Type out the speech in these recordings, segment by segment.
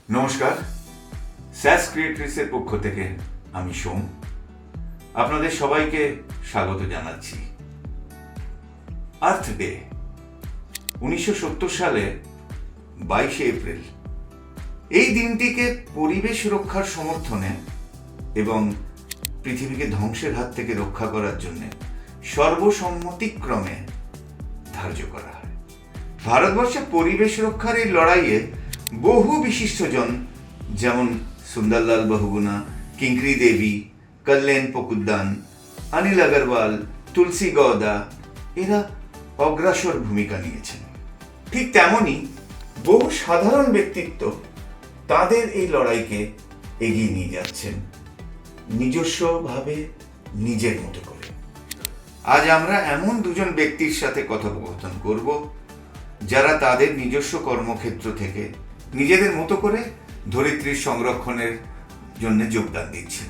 নমস্কার, স্যাস ক্রিয়েটরিসের পক্ষ থেকে আমি সোম আপনাদের সবাইকে স্বাগত জানাচ্ছি। আর্থ ডে 1970 সালে 22 এপ্রিল এই দিনটিকে পরিবেশ রক্ষার সমর্থনে এবং পৃথিবীকে ধ্বংসের হাত থেকে রক্ষা করার জন্য সর্বসম্মতিক্রমে ধার্য করা হয়। ভারতবর্ষে পরিবেশ রক্ষার এই লড়াইয়ে বহু বিশিষ্টজন যেমন sundarlal Bahuguna, Kinkri Devi, kalin Pokkudan, AGGARWAL, Tulsi Gowda এরা অগ্রাসর ভূমিকা নিয়েছেন। ঠিক তেমনি বহু সাধারণ ব্যক্তিত্ব তাদের এই লড়াইকে এগিয়ে নিয়ে যাচ্ছেন নিজস্বভাবে, নিজের মতো করে। আজ আমরা এমন দুজন ব্যক্তির সাথে কথোপকথন করব যারা তাদের নিজস্ব কর্মক্ষেত্র থেকে নিজেদের মতো করে ধরিত্রীর সংরক্ষণের জন্য যোগদান দিচ্ছেন।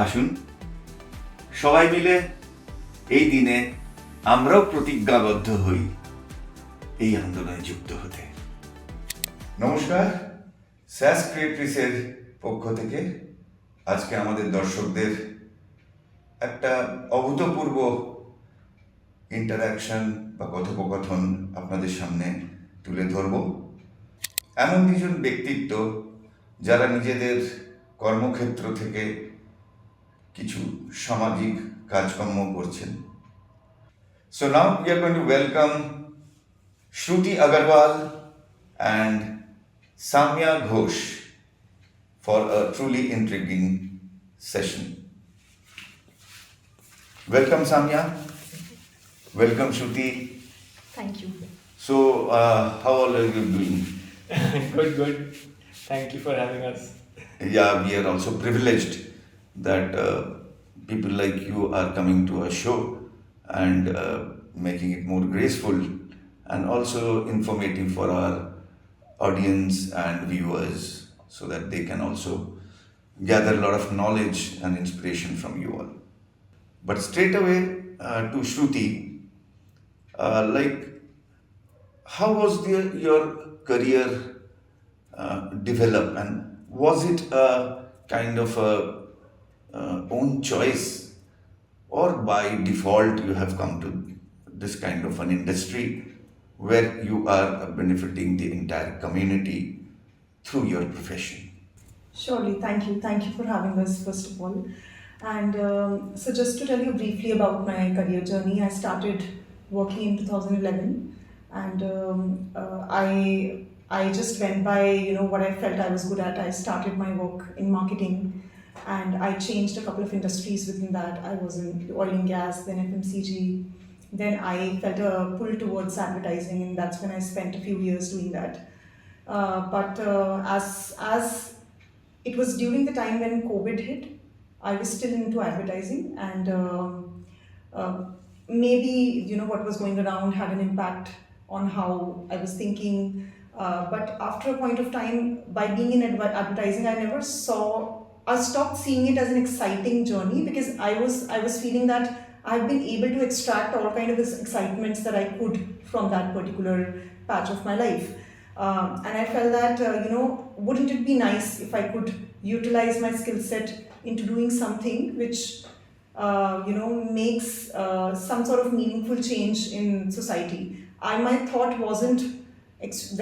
আসুন সবাই মিলে এই দিনে আমরাও প্রতিজ্ঞাবদ্ধ হই এই আন্দোলনে যুক্ত হতে। নমস্কার, স্যাস ক্রিয়েটরিসের পক্ষ থেকে আজকে আমাদের দর্শকদের একটা অভূতপূর্ব ইন্টারাকশন বা কথোপকথন আপনাদের সামনে তুলে ধরব। এমন দুজন ব্যক্তিত্ব যারা নিজেদের কর্মক্ষেত্র থেকে কিছু সামাজিক কাজকর্ম করছেন। So now we are going to welcome SHRUTI Aggarwal and SAMYA GHOSH for a truly intriguing session. Welcome Samya. Welcome Shruti. Thank you. So how all are you doing? Good. Thank you for having us. Yeah, we are also privileged that people like you are coming to our show and making it more graceful and also informative for our audience and viewers so that they can also gather a lot of knowledge and inspiration from you all. But straight away to Shruti, how was your career develop, and was it a kind of a own choice, or by default you have come to this kind of an industry where you are benefiting the entire community through your profession? Surely, thank you for having us first of all. And so just to tell you briefly about my career journey, I started working in 2011, and I just went by what I felt I was good at. I started my work in marketing, and I changed a couple of industries within that. I was in oil and gas, then FMCG. Then I felt a pull towards advertising, and that's when I spent a few years doing that. But as it was during the time when COVID hit, I was still into advertising, and maybe what was going around had an impact on how I was thinking. But after a point of time, by being in advertising, I stopped seeing it as an exciting journey, because I was feeling that I've been able to extract all kind of excitements that I could from that particular patch of my life. And I felt that, wouldn't it be nice if I could utilize my skill set into doing something which, makes some sort of meaningful change in society. My thought wasn't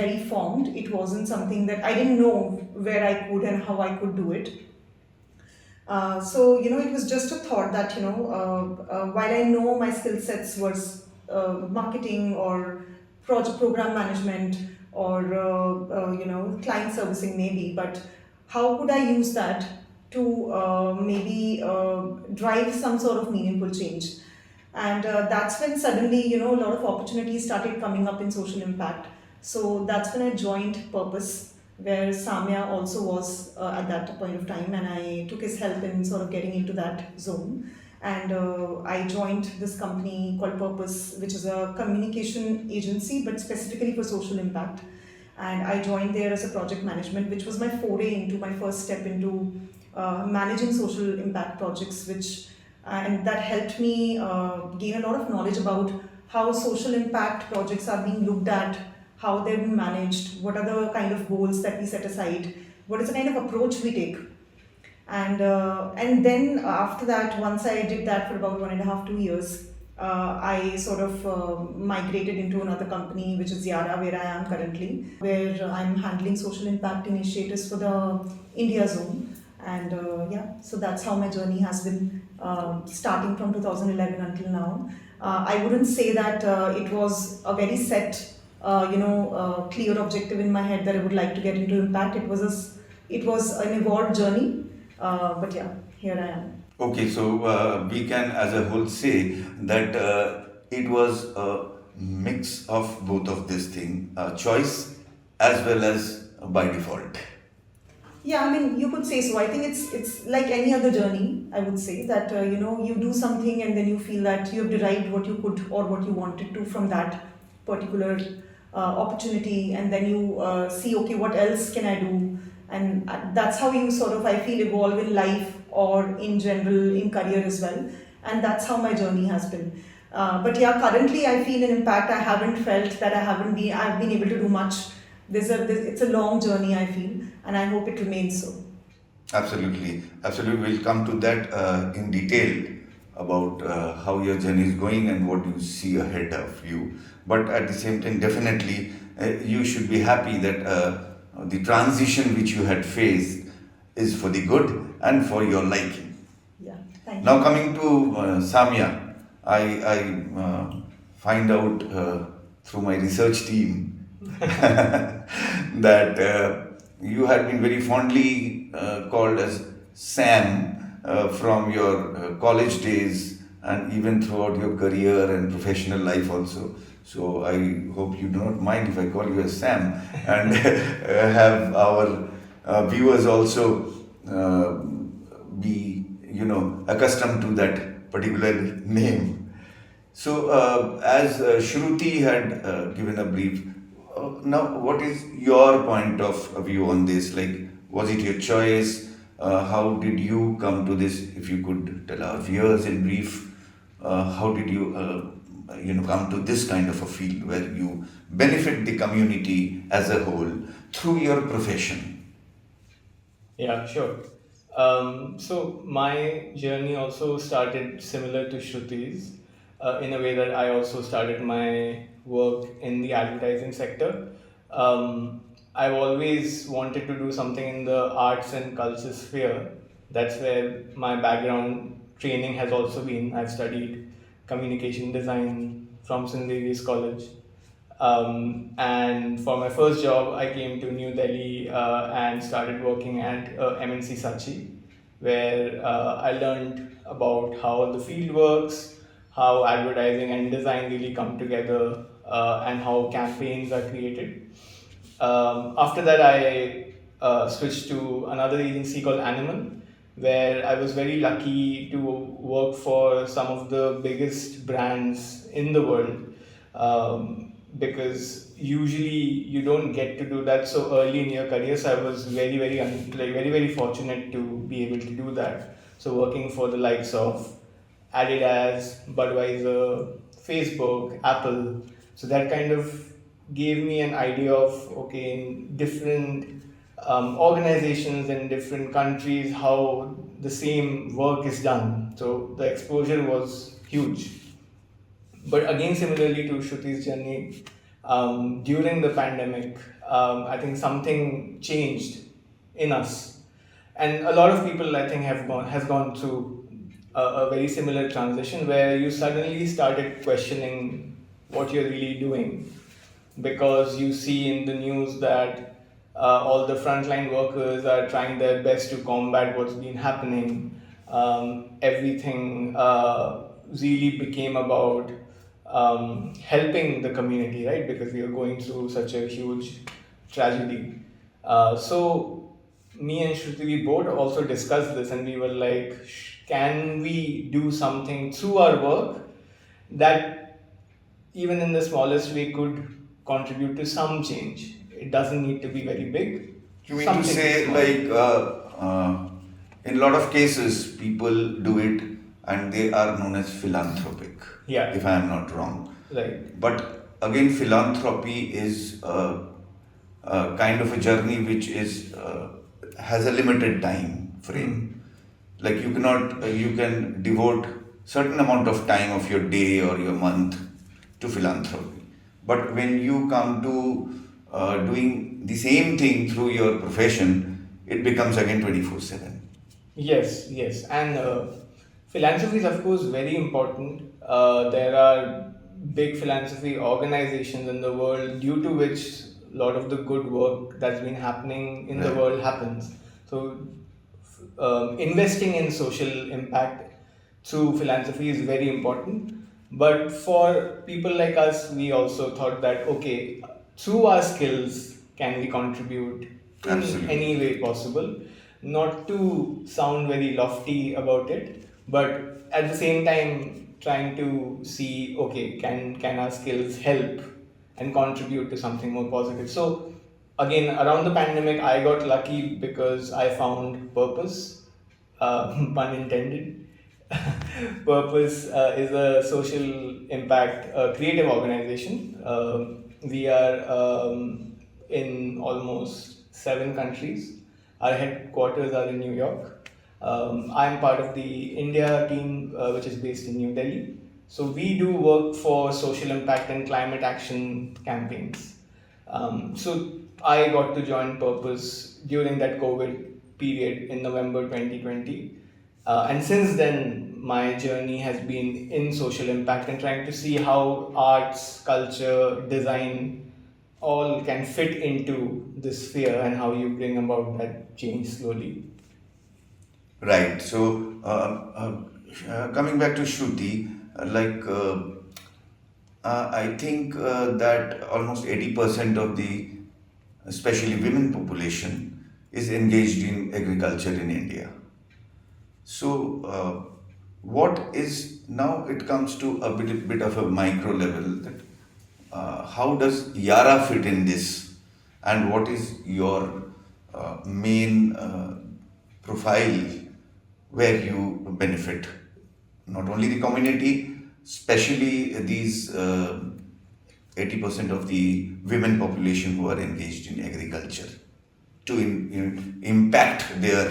very formed. It wasn't something that I didn't know where I could and how I could do it. So it was just a thought that while I know my skill sets was marketing or program management or client servicing maybe, but how could I use that to maybe drive some sort of meaningful change? And that's when suddenly a lot of opportunities started coming up in social impact. So that's when I joined Purpose, where Samya also was at that point of time, and I took his help in sort of getting into that zone. And I joined this company called Purpose, which is a communication agency but specifically for social impact. And I joined there as a project management, which was my foray into my first step into managing social impact projects, and that helped me gain a lot of knowledge about how social impact projects are being looked at how they're being managed, what are the kind of goals that we set aside, what is the kind of approach we take. And then after that, once I did that for about 1.5, 2 years, I sort of migrated into another company, which is Yara, where I am currently, where I'm handling social impact initiatives for the India zone. And yeah, so that's how my journey has been starting from 2011 until now. I wouldn't say that it was a very set, clear objective in my head that I would like to get into impact. It was an evolved journey, but yeah, here I am. Okay, so we can as a whole say that it was a mix of both of this thing, choice as well as by default. Yeah, I mean, you could say so. I think it's like any other journey. I would say that you do something and then you feel that you have derived what you could or what you wanted to from that particular opportunity, and then you see, okay, what else can I do? And that's how you sort of, I feel, evolve in life or in general in career as well. And that's how my journey has been. But yeah, currently I feel an impact. I haven't felt that I've been able to do much. It's a long journey, I feel, and I hope it remains so. Absolutely, absolutely. We'll come to that in detail about how your journey is going and what you see ahead of you. But at the same time, definitely, you should be happy that the transition which you had faced is for the good and for your liking. Yeah, thank you. Now coming to Samya, I find out through my research team that you had been very fondly called as Sam from your college days and even throughout your career and professional life also. So I hope you do not mind if I call you as Sam and have our viewers also be accustomed to that particular name. So as Shruti had given a brief, now what is your point of view on this? Like, was it your choice? How did you come to this? If you could tell our viewers in brief, how did you come to this kind of a field where you benefit the community as a whole through your profession? Yeah, sure. So my journey also started similar to Shruti's, in a way that I also started my work in the advertising sector. I've always wanted to do something in the arts and culture sphere. That's where my background training has also been. I've studied communication design from St. David's College. And for my first job, I came to New Delhi and started working at MNC Sachi, where I learned about how the field works, how advertising and design really come together, and how campaigns are created. After that, I switched to another agency called Animal, where I was very lucky to work for some of the biggest brands in the world. Because usually you don't get to do that so early in your career. So I was very fortunate to be able to do that. So working for the likes of Adidas, Budweiser, Facebook, Apple. So that kind of gave me an idea of, okay, in different organizations in different countries, how the same work is done. So the exposure was huge. But again, similarly to Shruti's journey, during the pandemic, I think something changed in us, and a lot of people, I think, has gone through a very similar transition where you suddenly started questioning what you're really doing, because you see in the news that all the frontline workers are trying their best to combat what's been happening. Everything really became about helping the community, right? Because we are going through such a huge tragedy. So me and Shruti, we both also discussed this, and we were like, can we do something through our work that even in the smallest way could contribute to some change? It doesn't need to be very big. You mean to say, like, in a lot of cases, people do it and they are known as philanthropic, Yeah. if I am not wrong. Right. But again, philanthropy is kind of a journey which is has a limited time frame. Like you can devote certain amount of time of your day or your month to philanthropy, but when you come to doing the same thing through your profession, it becomes again 24/7. Yes, yes, and philanthropy is of course very important. There are big philanthropy organizations in the world due to which a lot of the good work that's been happening in the Right. world happens. So, investing in social impact through philanthropy is very important. But for people like us, we also thought that okay, through our skills, can we contribute in Absolutely. any way possible? Not to sound very lofty about it, but at the same time trying to see okay, can our skills help and contribute to something more positive. So again, around the pandemic, I got lucky because I found purpose, pun intended. Purpose is a social impact creative organization. We are in almost 7 countries. Our headquarters are in New York. I'm part of the India team, which is based in New Delhi. So we do work for social impact and climate action campaigns. So I got to join Purpose during that COVID period in November 2020. And since then, my journey has been in social impact and trying to see how arts, culture, design all can fit into this sphere and how you bring about that change slowly. Right. So, coming back to Shruti, I think that almost 80% of the, especially women population, is engaged in agriculture in India. So, what is now? It comes to a bit of a micro level. That how does Yara fit in this, and what is your main profile where you benefit not only the community, especially these 80% of the women population who are engaged in agriculture, to impact their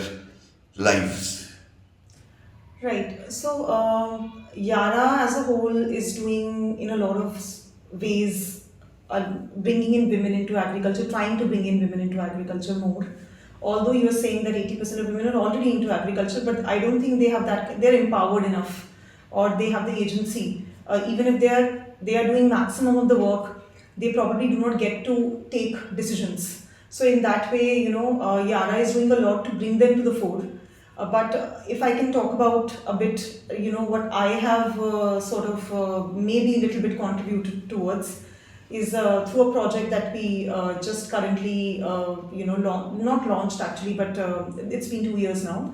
lives. Right. So, Yara as a whole is doing in a lot of ways, bringing in women into agriculture, trying to bring in women into agriculture more. Although you are saying that 80% of women are already into agriculture, but I don't think they have that. They're empowered enough, or they have the agency. Even if they are doing maximum of the work, they probably do not get to take decisions. So in that way, Yara is doing a lot to bring them to the fore. But if I can talk about a bit, what I have maybe a little bit contributed towards is through a project that we just currently, not launched actually, but it's been 2 years now.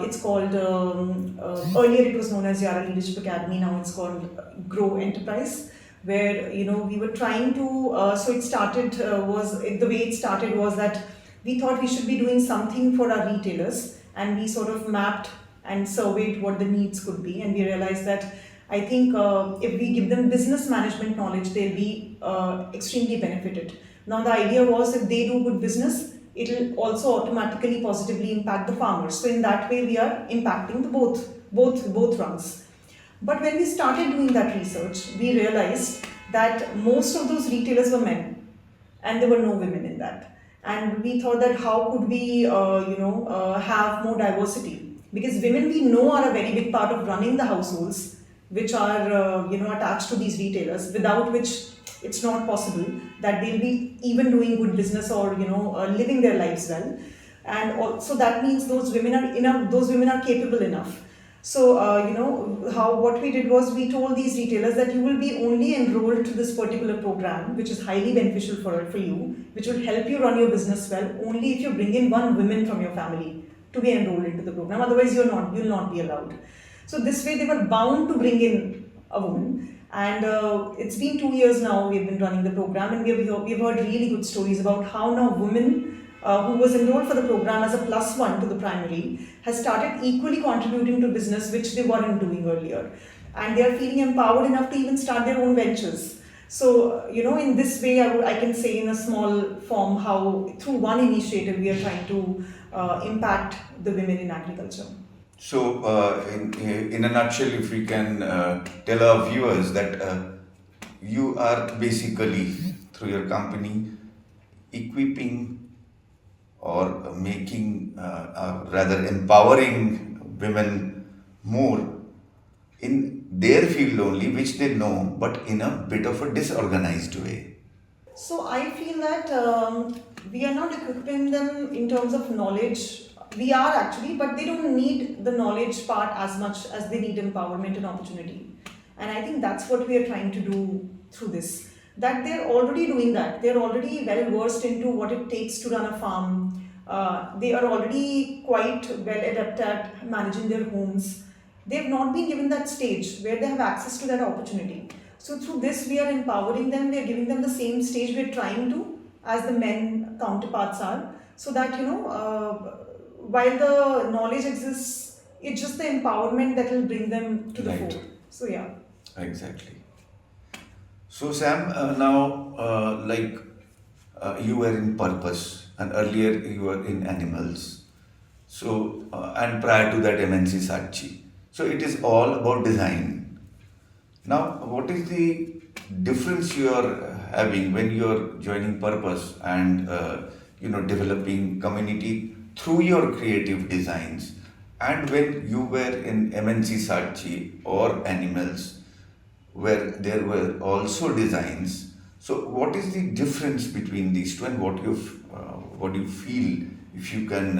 It's called, earlier it was known as Yara Leadership Academy, now it's called Grow Enterprise, where, we were trying to, so it started, the way it started was that we thought we should be doing something for our retailers, and we sort of mapped and surveyed what the needs could be, and we realized that I think if we give them business management knowledge, they'll be extremely benefited. Now the idea was if they do good business, it will also automatically positively impact the farmers. So in that way, we are impacting the both rungs. But when we started doing that research, we realized that most of those retailers were men, and there were no women in that. And we thought that how could we, have more diversity? Because women we know are a very big part of running the households, which are, attached to these retailers, without which it's not possible that they'll be even doing good business or, living their lives well. And also that means those women are enough, those women are capable enough. So, what we did was we told these retailers that you will be only enrolled to this particular program, which is highly beneficial for you, which will help you run your business well, only if you bring in one woman from your family to be enrolled into the program. Otherwise, you'll not be allowed. So this way they were bound to bring in a woman. And it's been 2 years now we've been running the program, and we've heard really good stories about how now women who was enrolled for the program as a +1 to the primary has started equally contributing to business which they weren't doing earlier. And they are feeling empowered enough to even start their own ventures. So, in this way, I can say in a small form how through one initiative we are trying to impact the women in agriculture. So, in a nutshell, if we can tell our viewers that you are basically, through your company, equipping or making, rather empowering women more in their field only, which they know, but in a bit of a disorganized way. So I feel that we are not equipping them in terms of knowledge. We are actually, but they don't need the knowledge part as much as they need empowerment and opportunity. And I think that's what we are trying to do through this. That they're already doing that. They're already well versed into what it takes to run a farm. They are already quite well adept at managing their homes. They've not been given that stage where they have access to that opportunity. So through this, we are empowering them. We are giving them the same stage we're trying to, as the men counterparts are, so that while the knowledge exists, it's just the empowerment that will bring them to the Right. fore. So yeah. Exactly. So, Sam, now, you were in purpose, and earlier you were in animals. So, and prior to that, MNC Saatchi. So, it is all about design. Now, what is the difference you are having when you are joining purpose and developing community through your creative designs, and when you were in MNC Saatchi or animals, where there were also designs? So, what is the difference between these two, and what you feel, if you can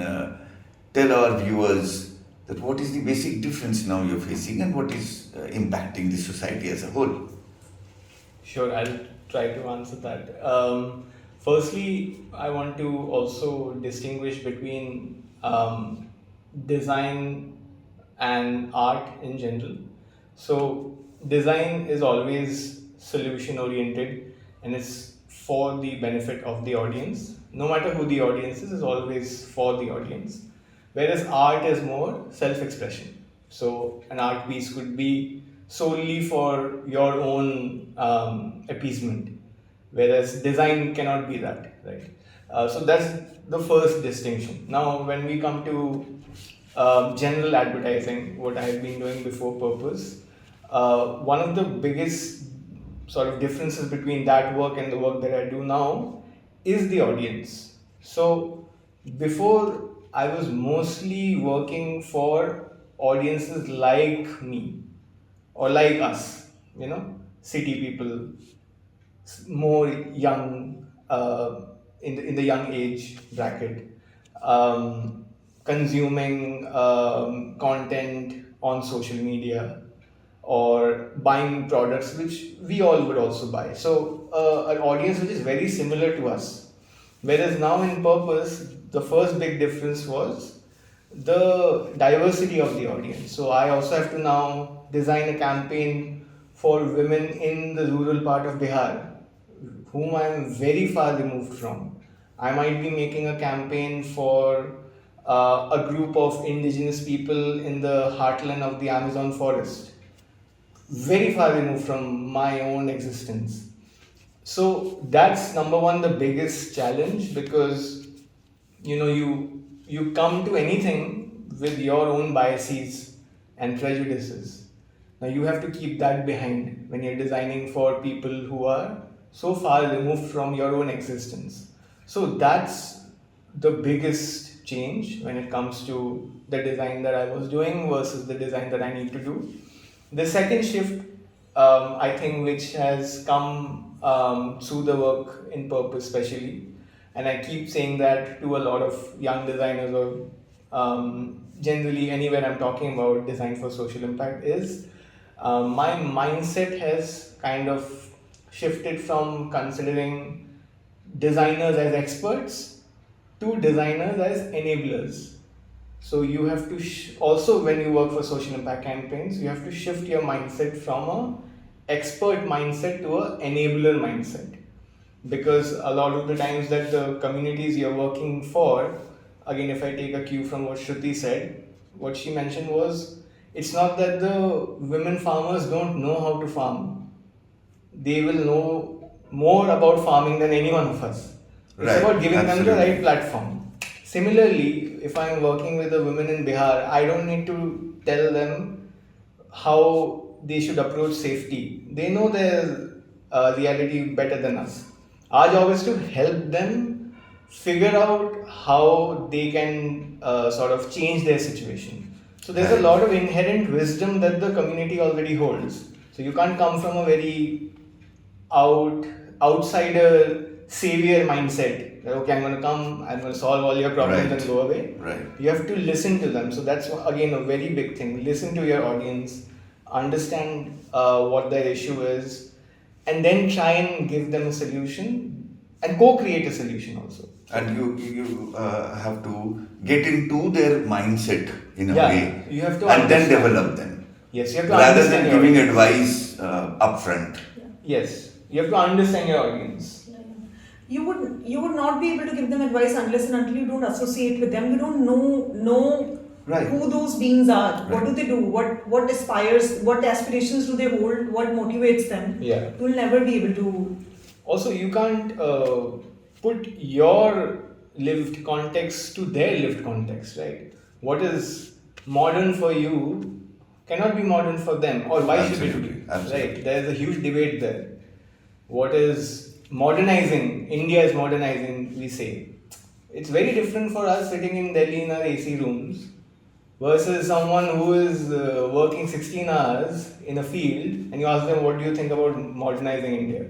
tell our viewers that what is the basic difference now you're facing, and what is impacting the society as a whole? Sure, I'll try to answer that. Firstly, I want to also distinguish between design and art in general. So, design is always solution oriented, and it's for the benefit of the audience. No matter who the audience is always for the audience. Whereas art is more self expression. So, an art piece could be solely for your own appeasement, whereas design cannot be that, right? So that's the first distinction. Now, when we come to general advertising, what I have been doing before purpose, one of the biggest sort of differences between that work and the work that I do now is the audience. So before, I was mostly working for audiences like me or like us, city people, more young, in the young age bracket, consuming content on social media or buying products which we all would also buy. So an audience which is very similar to us. Whereas now in purpose, the first big difference was the diversity of the audience. So I also have to now design a campaign for women in the rural part of Bihar, whom I am very far removed from. I might be making a campaign for a group of indigenous people in the heartland of the Amazon forest, very far removed from my own existence. So that's number one, the biggest challenge, because you come to anything with your own biases and prejudices. Now you have to keep that behind when you're designing for people who are so far removed from your own existence. So that's the biggest change when it comes to the design that I was doing versus the design that I need to do. The second shift, I think, which has come through the work in purpose, especially, and I keep saying that to a lot of young designers or generally anywhere I'm talking about design for social impact, is my mindset has kind of shifted from considering designers as experts to designers as enablers. So you have to also, when you work for social impact campaigns, you have to shift your mindset from a expert mindset to a enabler mindset, because a lot of the times that the communities you're working for, again, if I take a cue from what Shruti said, what she mentioned was, it's not that the women farmers don't know how to farm. they will know more about farming than any one of us. It's Right, about giving them the absolutely. right platform. Similarly, if I'm working with a woman in Bihar, I don't need to tell them how they should approach safety. They know their reality better than us. Our job is to help them figure out how they can sort of change their situation. So there's a Right. lot of inherent wisdom that the community already holds. So you can't come from a very outsider savior mindset. That, okay, I'm going to come, I'm going to solve all your problems Right. and go away. Right. You have to listen to them. So that's again a very big thing. Listen to your audience, understand what their issue is, and then try and give them a solution and co-create a solution also. And you have to get into their mindset in a Yeah, way, you have to and then understand. develop them, Yes, you have to rather understand than your giving audience. advice upfront. Yes, you have to understand your audience. You would not be able to give them advice unless and until you don't associate with them. You don't know Right. who those beings are. What Right. do they do? What aspires? What aspirations do they hold? What motivates them? Yeah. You will never be able to. Also, you can't put your lived context to their lived context, right? What is modern for you cannot be modern for them, or why should it Absolutely, be? absolutely. Right? There is a huge debate there. What is modernizing? India is modernizing, we say. It's very different for us sitting in Delhi in our AC rooms versus someone who is working 16 hours in a field, and you ask them, what do you think about modernizing India?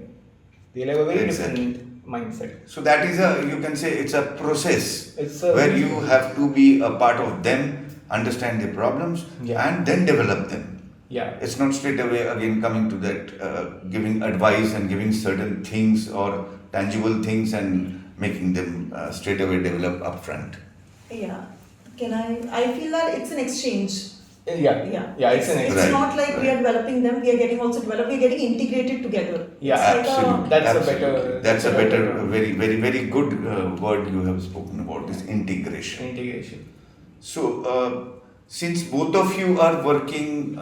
They'll have a very Exactly. different mindset. So that is you can say it's a process It's a where you have to be a part of them, understand their problems, Yeah. and then develop them. Yeah. It's not straight away again coming to that giving advice and giving certain things or tangible things and making them straight away develop upfront. Yeah. I feel that it's an exchange. Yeah, it's an It's Right, not like we right. are developing them, we are getting also developed, we are getting integrated together. Yeah, It's like Absolutely. That's a absolutely. better- That's a that's a better, better- very, very, very good word you have spoken about this integration. integration. So, since both of you are working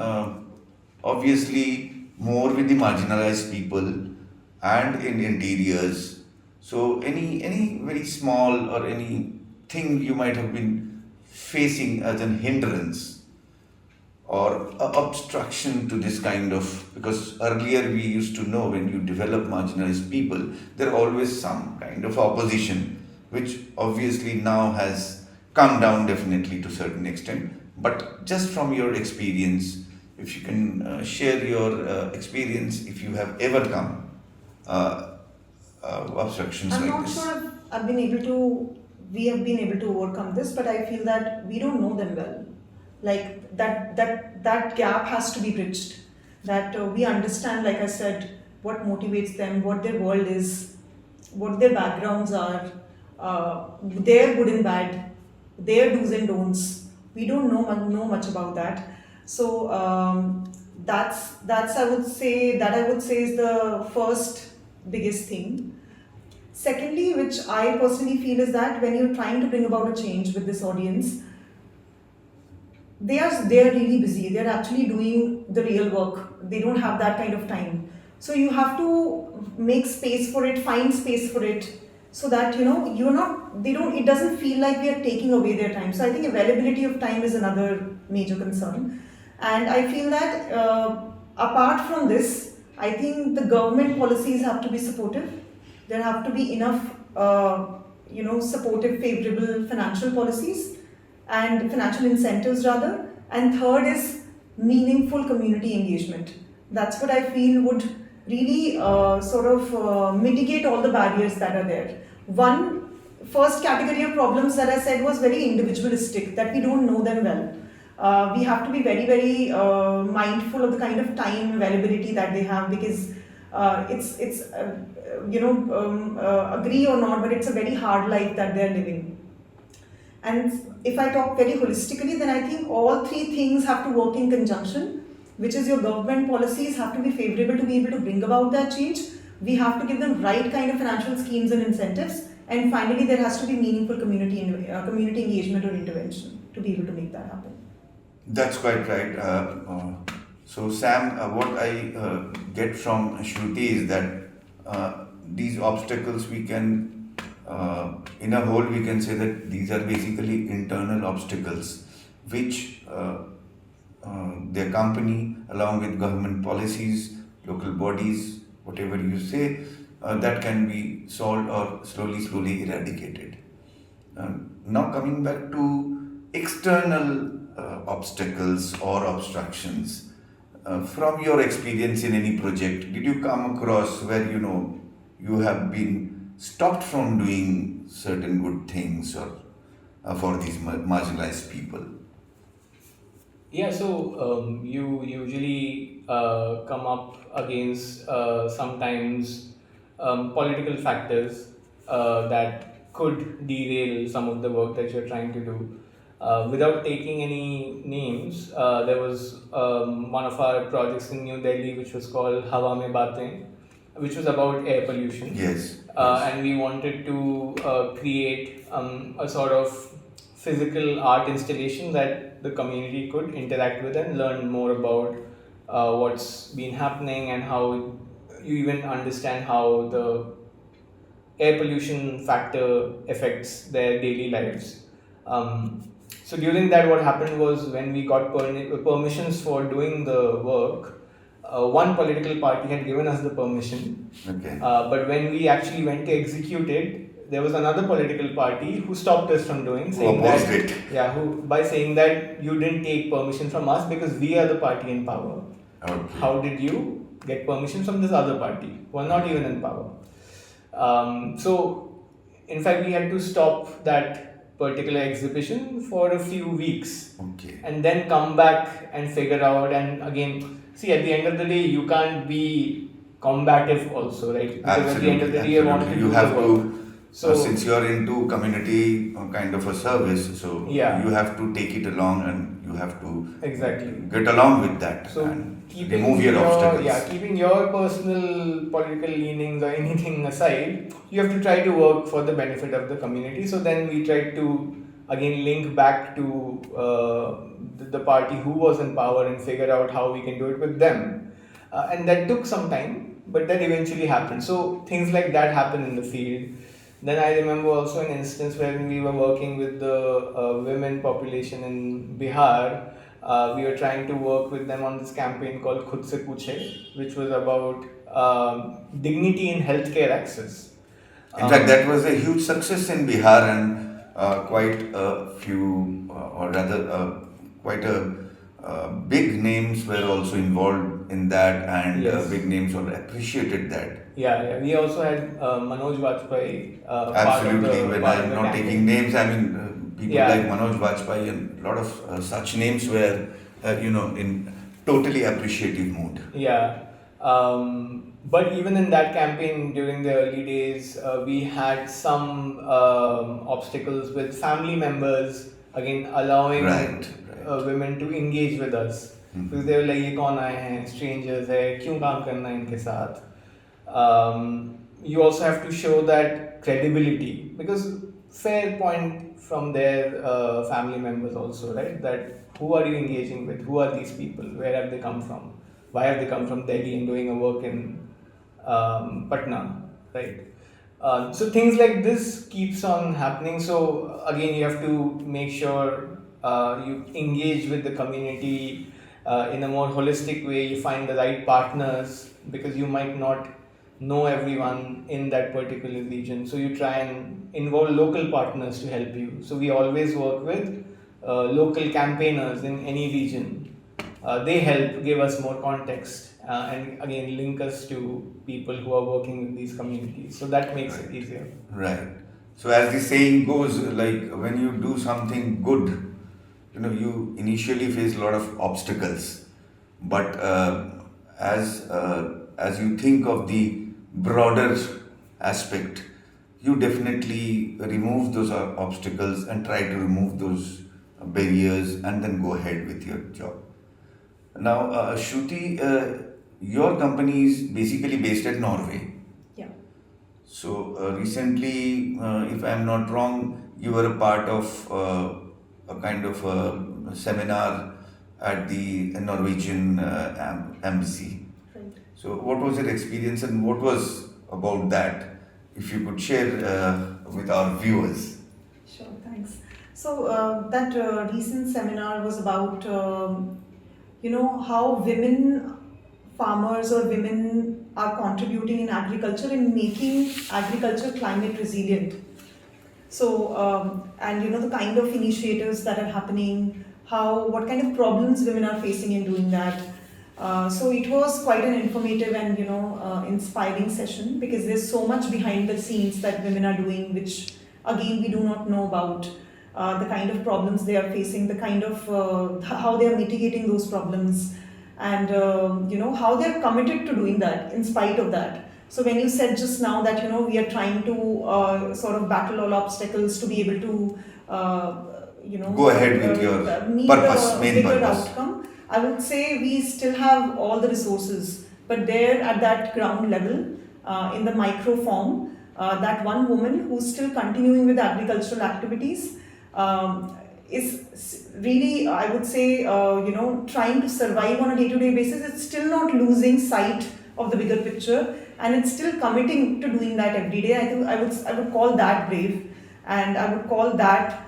obviously more with the marginalized people and in interiors, so any very small or any thing you might have been facing as an hindrance or a obstruction to this kind of, because earlier we used to know when you develop marginalized people, there are always some kind of opposition, which obviously now has come down definitely to a certain extent. But just from your experience, if you can share your experience, if you have ever come obstructions I'm like not this. sure if we have been able to overcome this, but I feel that we don't know them well. Like that gap has to be bridged. That we understand, like I said, what motivates them, what their world is, what their backgrounds are, their good and bad, their do's and don'ts. We don't know much about that. So that's I would say is the first biggest thing. Secondly, which I personally feel is that when you're trying to bring about a change with this audience, they are really busy. They're actually doing the real work. They don't have that kind of time. So you have to make space for it, find space for it, so that it doesn't feel like we are taking away their time. So I think availability of time is another major concern. And I feel that apart from this, I think the government policies have to be supportive. There have to be enough supportive, favorable financial policies and financial incentives rather. And third is meaningful community engagement. That's what I feel would really mitigate all the barriers that are there. First category of problems that I said was very individualistic, that we don't know them well. We have to be very, very mindful of the kind of time availability that they have, because agree or not, but it's a very hard life that they're living. And if I talk very holistically, then I think all three things have to work in conjunction, which is your government policies have to be favorable to be able to bring about that change. We have to give them right kind of financial schemes and incentives. And finally, there has to be meaningful community engagement or intervention to be able to make that happen. That's quite right. So Sam, what I get from Shruti is that these obstacles we can, in a whole, we can say that these are basically internal obstacles, which their company, along with government policies, local bodies, whatever you say, that can be solved or slowly eradicated. Now coming back to external obstacles or obstructions, from your experience in any project, did you come across where you have been stopped from doing certain good things or for these marginalized people? Yeah, so you usually come up against sometimes political factors that could derail some of the work that you're trying to do. Without taking any names, there was one of our projects in New Delhi which was called Hawa Mein Baatein, which was about air pollution. Yes. And we wanted to create a sort of physical art installation that the community could interact with and learn more about what's been happening and how you even understand how the air pollution factor affects their daily lives. So during that, what happened was when we got permissions for doing the work, one political party had given us the permission. Okay. But when we actually went to execute it, there was another political party who stopped us from doing, saying opposed that it. yeah, by saying that you didn't take permission from us because we are the party in power. Okay. How did you get permission from this other party who are not even in power? So, in fact, we had to stop that particular exhibition for a few weeks. Okay. And then come back and figure out. And again, see, at the end of the day, you can't be combative also, right? Because Absolutely, at the end of the day, you want to you do have the work. to, So, since you are into community kind of a service, so Yeah. you have to take it along and you have to exactly. get along with that So and keeping remove your obstacles. keeping your personal political leanings or anything aside, you have to try to work for the benefit of the community. So then we tried to again link back to the party who was in power and figure out how we can do it with them. And that took some time, but that eventually happened. So things like that happen in the field. Then I remember also an instance when we were working with the women population in Bihar. We were trying to work with them on this campaign called Khud Se Puche, which was about dignity in healthcare access. In fact, that was a huge success in Bihar, and quite a few, or rather, quite a big names were also involved in that, and Yes. big names all appreciated that. Yeah. We also had Manoj Vajpayee. Absolutely. When part of I'm the not campaign. taking names, I mean people Yeah. like Manoj Vajpayee and a lot of such names were, in totally appreciative mood. Yeah. But even in that campaign during the early days, we had some obstacles with family members, again, allowing Right. women to engage with us. Because they were like, ये कौन आए हैं, strangers है, क्यों काम करना है इनके साथ? You also have to show that credibility, because fair point from their family members also, right? That who are you engaging with? Who are these people? Where have they come from? Why have they come from Delhi and doing a work in Patna, right? So things like this keeps on happening. So again, you have to make sure you engage with the community in a more holistic way. You find the right partners, because you might not know everyone in that particular region. So you try and involve local partners to help you. So we always work with local campaigners in any region. They help give us more context and again link us to people who are working with these communities. So that makes it easier. Right. So as the saying goes, like when you do something good, you initially face a lot of obstacles, but as you think of the broader aspect, you definitely remove those obstacles and try to remove those barriers and then go ahead with your job. Now, Shruti, your company is basically based at Norway. Yeah. So recently, if I am not wrong, you were a part of a kind of a seminar at the Norwegian embassy. Right. So, what was your experience and what was about that? If you could share with our viewers. Sure, thanks. So that recent seminar was about, how women farmers or women are contributing in agriculture and making agriculture climate resilient. So, and the kind of initiatives that are happening, what kind of problems women are facing in doing that. So it was quite an informative and inspiring session, because there's so much behind the scenes that women are doing, which again we do not know about. The kind of problems they are facing, the kind of how they are mitigating those problems, and how they are committed to doing that in spite of that. So when you said just now that we are trying to sort of battle all obstacles to be able to Go ahead with your meet purpose, the main bigger purpose. outcome, I would say we still have all the resources, but there at that ground level, in the micro form, that one woman who's still continuing with agricultural activities is really, I would say, trying to survive on a day-to-day basis. It's still not losing sight of the bigger picture, and it's still committing to doing that every day. I think I would call that brave, and I would call that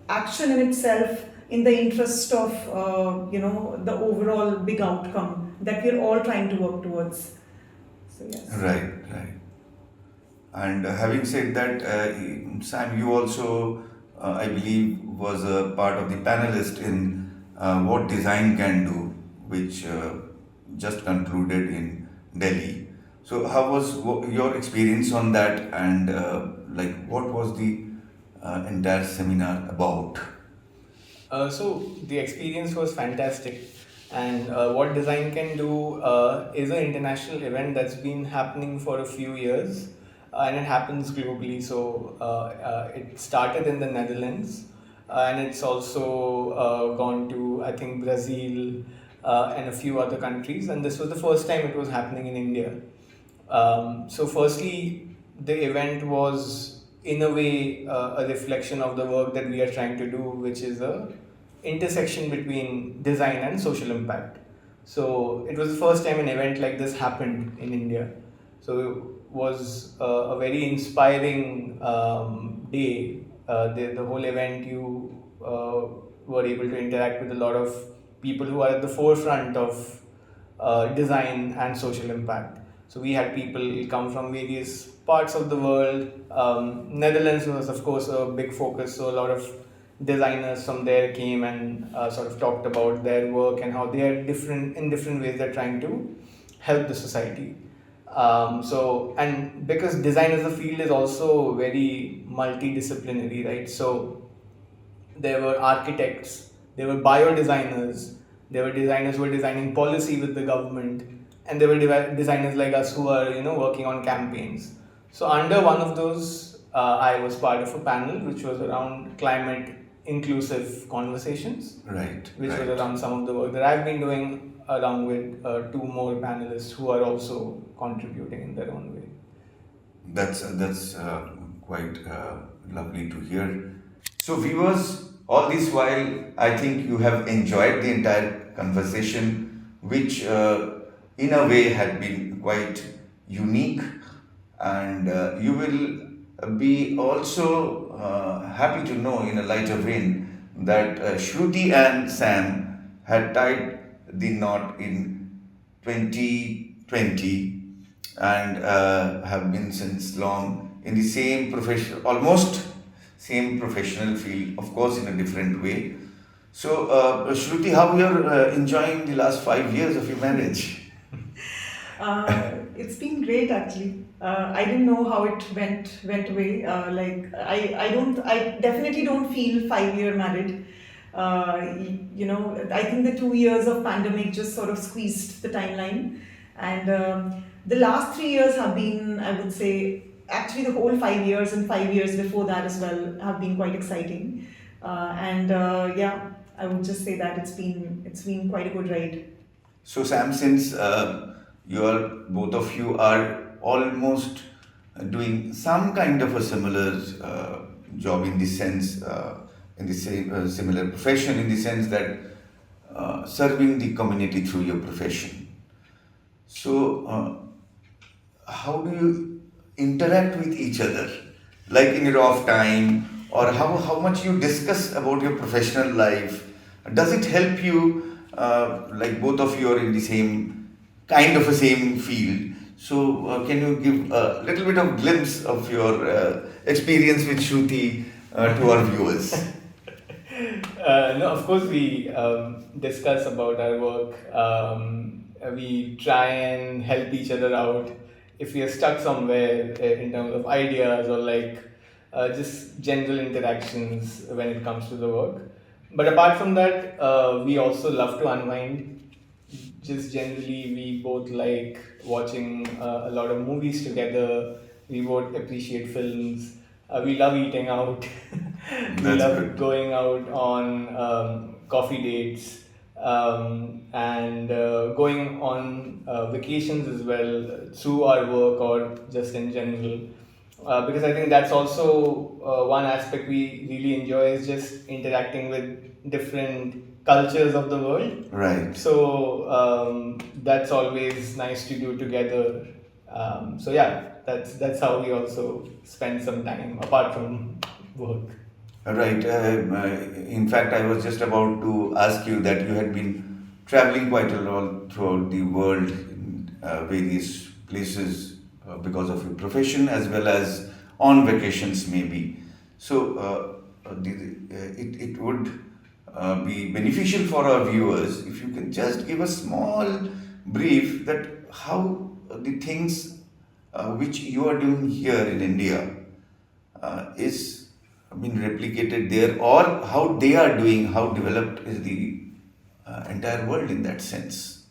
action in itself in the interest of the overall big outcome that we're all trying to work towards. So yes. Right, right. And having said that, Sam, you also, I believe, was a part of the panelist in What Design Can Do, which just concluded in Delhi. So, how was your experience on that, and what was the entire seminar about? So the experience was fantastic, and what design can do is an international event that's been happening for a few years, and it happens globally. So it started in the Netherlands, and it's also gone to, I think, Brazil and a few other countries, and this was the first time it was happening in India. So firstly, the event was in a way a reflection of the work that we are trying to do, which is a intersection between design and social impact. So it was the first time an event like this happened in India. So it was a very inspiring day. The whole event, you were able to interact with a lot of people who are at the forefront of design and social impact. So we had people come from various parts of the world. Netherlands was, of course, a big focus. So a lot of designers from there came and sort of talked about their work and how they are in different ways they're trying to help the society. And because design as a field is also very multidisciplinary, right? So there were architects, there were bio-designers, there were designers who were designing policy with the government, and there were designers like us who are working on campaigns. So under one of those, I was part of a panel which was around climate inclusive conversations, Right. which right. was around some of the work that I've been doing, along with two more panelists who are also contributing in their own way. That's quite lovely to hear. So, viewers, all this while, I think you have enjoyed the entire conversation, which in a way had been quite unique, and you will be also happy to know, in a lighter vein, that Shruti and Sam had tied the knot in 2020 and have been since long in the same profession, almost same professional field, of course in a different way. So, Shruti, how you're enjoying the last 5 years of your marriage? It's been great actually. I didn't know how it went away. I definitely don't feel 5 year married. I think the 2 years of pandemic just sort of squeezed the timeline, and the last 3 years have been, I would say, actually the whole 5 years and 5 years before that as well have been quite exciting. I would just say that it's been quite a good ride. So, Sam, since both of you are almost doing some kind of a similar job in the sense, in the same similar profession, in the sense that serving the community through your profession. So, how do you interact with each other, like in your off time, or how much you discuss about your professional life? Does it help you, like both of you are in the same kind of a same field? So, can you give a little bit of glimpse of your experience with Shruti to our viewers? No, of course we discuss about our work. We try and help each other out if we are stuck somewhere in terms of ideas or like just general interactions when it comes to the work. But apart from that, we also love to unwind. Just generally, we both like watching a lot of movies together. We both appreciate films. We love eating out. We That's love good. going out on coffee dates and going on vacations as well through our work or just in general. Because I think that's also one aspect we really enjoy is just interacting with different cultures of the world. Right. So that's always nice to do together. So yeah, that's how we also spend some time apart from work. Right. In fact, I was just about to ask you that you had been traveling quite a lot throughout the world in various places because of your profession as well as on vacations, maybe. So, it would be beneficial for our viewers if you can just give a small brief that how the things which you are doing here in India is been replicated there, or how they are doing, how developed is the entire world in that sense.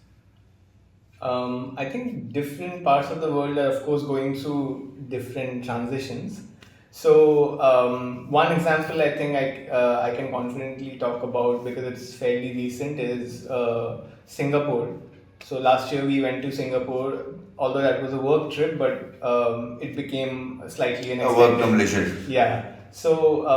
I think different parts of the world are, of course, going through different transitions. So, one example I think I can confidently talk about because it's fairly recent is Singapore. So, last year we went to Singapore, although that was a work trip, but it became slightly an A work extended. from leisure. Yeah. So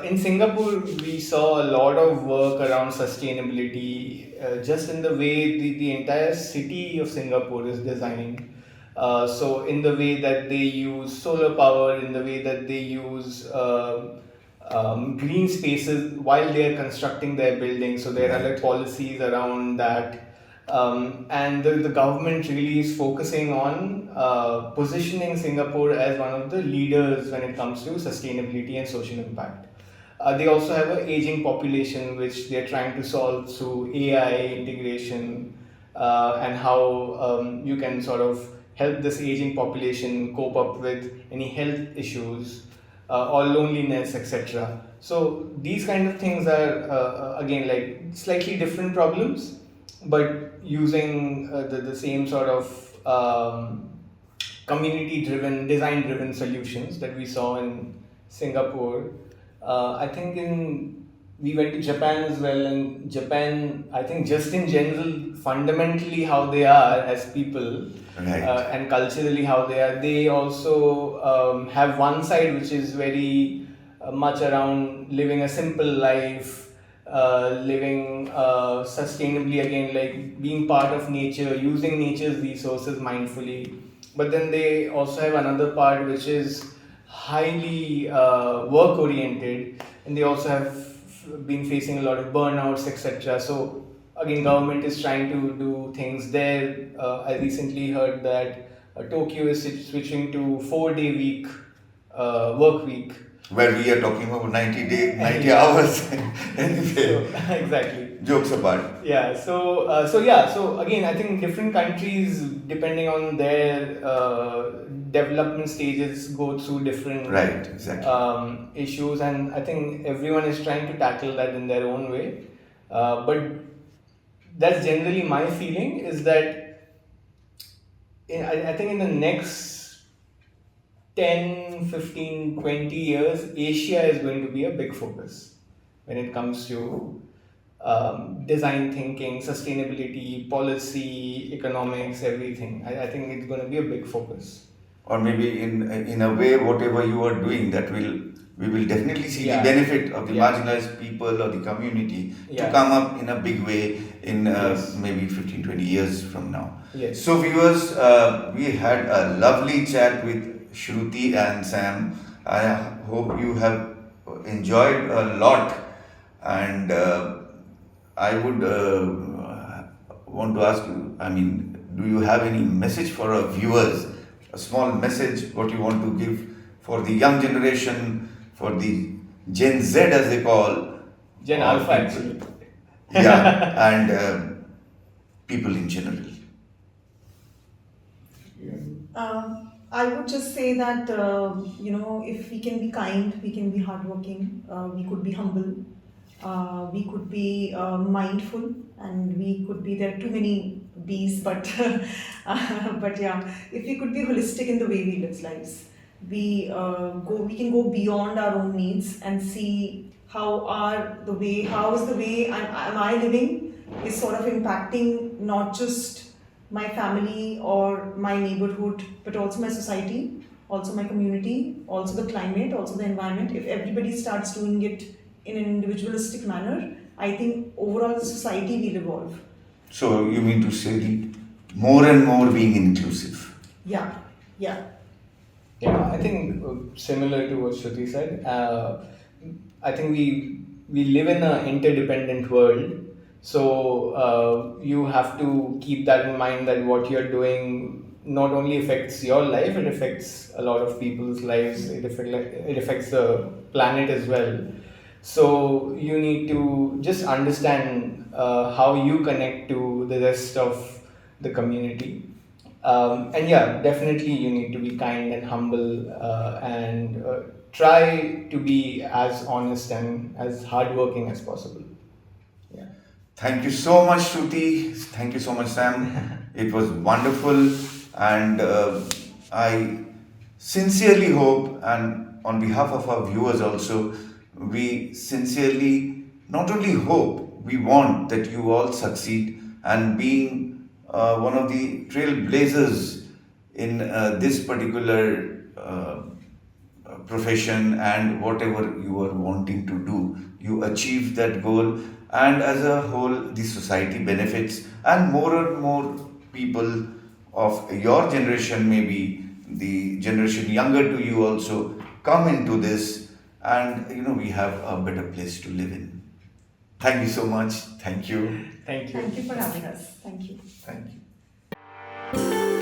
in Singapore, we saw a lot of work around sustainability, just in the way the entire city of Singapore is designed. So in the way that they use solar power, in the way that they use green spaces while they are constructing their buildings. So there are like policies around that. And the government really is focusing on positioning Singapore as one of the leaders when it comes to sustainability and social impact. They also have an aging population which they're trying to solve through AI integration and how you can sort of help this aging population cope up with any health issues or loneliness, etc. So these kind of things are again like slightly different problems, but using the same sort of community driven, design driven solutions that we saw in Singapore. I think we went to Japan as well, and Japan, I think just in general, fundamentally how they are as people Right. and culturally how they are, they also have one side which is very much around living a simple life, living sustainably, again like being part of nature, using nature's resources mindfully. But then they also have another part which is highly work oriented, and they also have been facing a lot of burnouts, etc. So again, government is trying to do things there. I recently heard that Tokyo is switching to 4-day week, work week. Where we are talking about 90 Yeah. hours. Anyway, So, exactly. jokes apart. Yeah. So again, I think different countries, depending on their development stages, go through different Right, exactly. issues, and I think everyone is trying to tackle that in their own way. But that's generally my feeling is that I think in the next 10, 15, 20 years, Asia is going to be a big focus when it comes to design thinking, sustainability, policy, economics, everything. I think it's going to be a big focus. Or maybe in a way, whatever you are doing, that will we will definitely see Yeah. the benefit of the Yeah. marginalized people or the community to Yeah. come up in a big way in Yes. maybe 15, 20 years from now. Yes. So viewers, we had a lovely chat with Shruti and Sam. I hope you have enjoyed a lot, and I would want to ask you, I mean, do you have any message for our viewers? A small message, what you want to give for the young generation, for the Gen Z as they call. Gen or Alpha, people- actually. Yeah, and people in general. I would just say that if we can be kind, we can be hardworking, we could be humble, we could be mindful, and we could be, there are too many B's, but but yeah, if we could be holistic in the way we live lives, we can go beyond our own needs and see how is the way am I living is sort of impacting not just my family or my neighborhood, but also my society, also my community, also the climate, also the environment. If everybody starts doing it in an individualistic manner, I think overall the society will evolve. So you mean to say the more and more being inclusive? Yeah, yeah. Yeah, I think similar to what Shruti said, I think we live in an interdependent world. So you have to keep that in mind, that what you're doing not only affects your life, it affects a lot of people's lives. It affects the planet as well. So you need to just understand how you connect to the rest of the community. And yeah, definitely you need to be kind and humble, and try to be as honest and as hardworking as possible. Yeah. Thank you so much, Shruti. Thank you so much, Sam. It was wonderful, and I sincerely hope, and on behalf of our viewers also, we sincerely not only hope, we want that you all succeed, and being one of the trailblazers in this particular profession and whatever you are wanting to do, you achieve that goal, and as a whole, the society benefits, and more people of your generation, maybe the generation younger to you, also come into this, and we have a better place to live in. Thank you so much. Thank you. Thank you. Thank you for having us. Thank you. Thank you.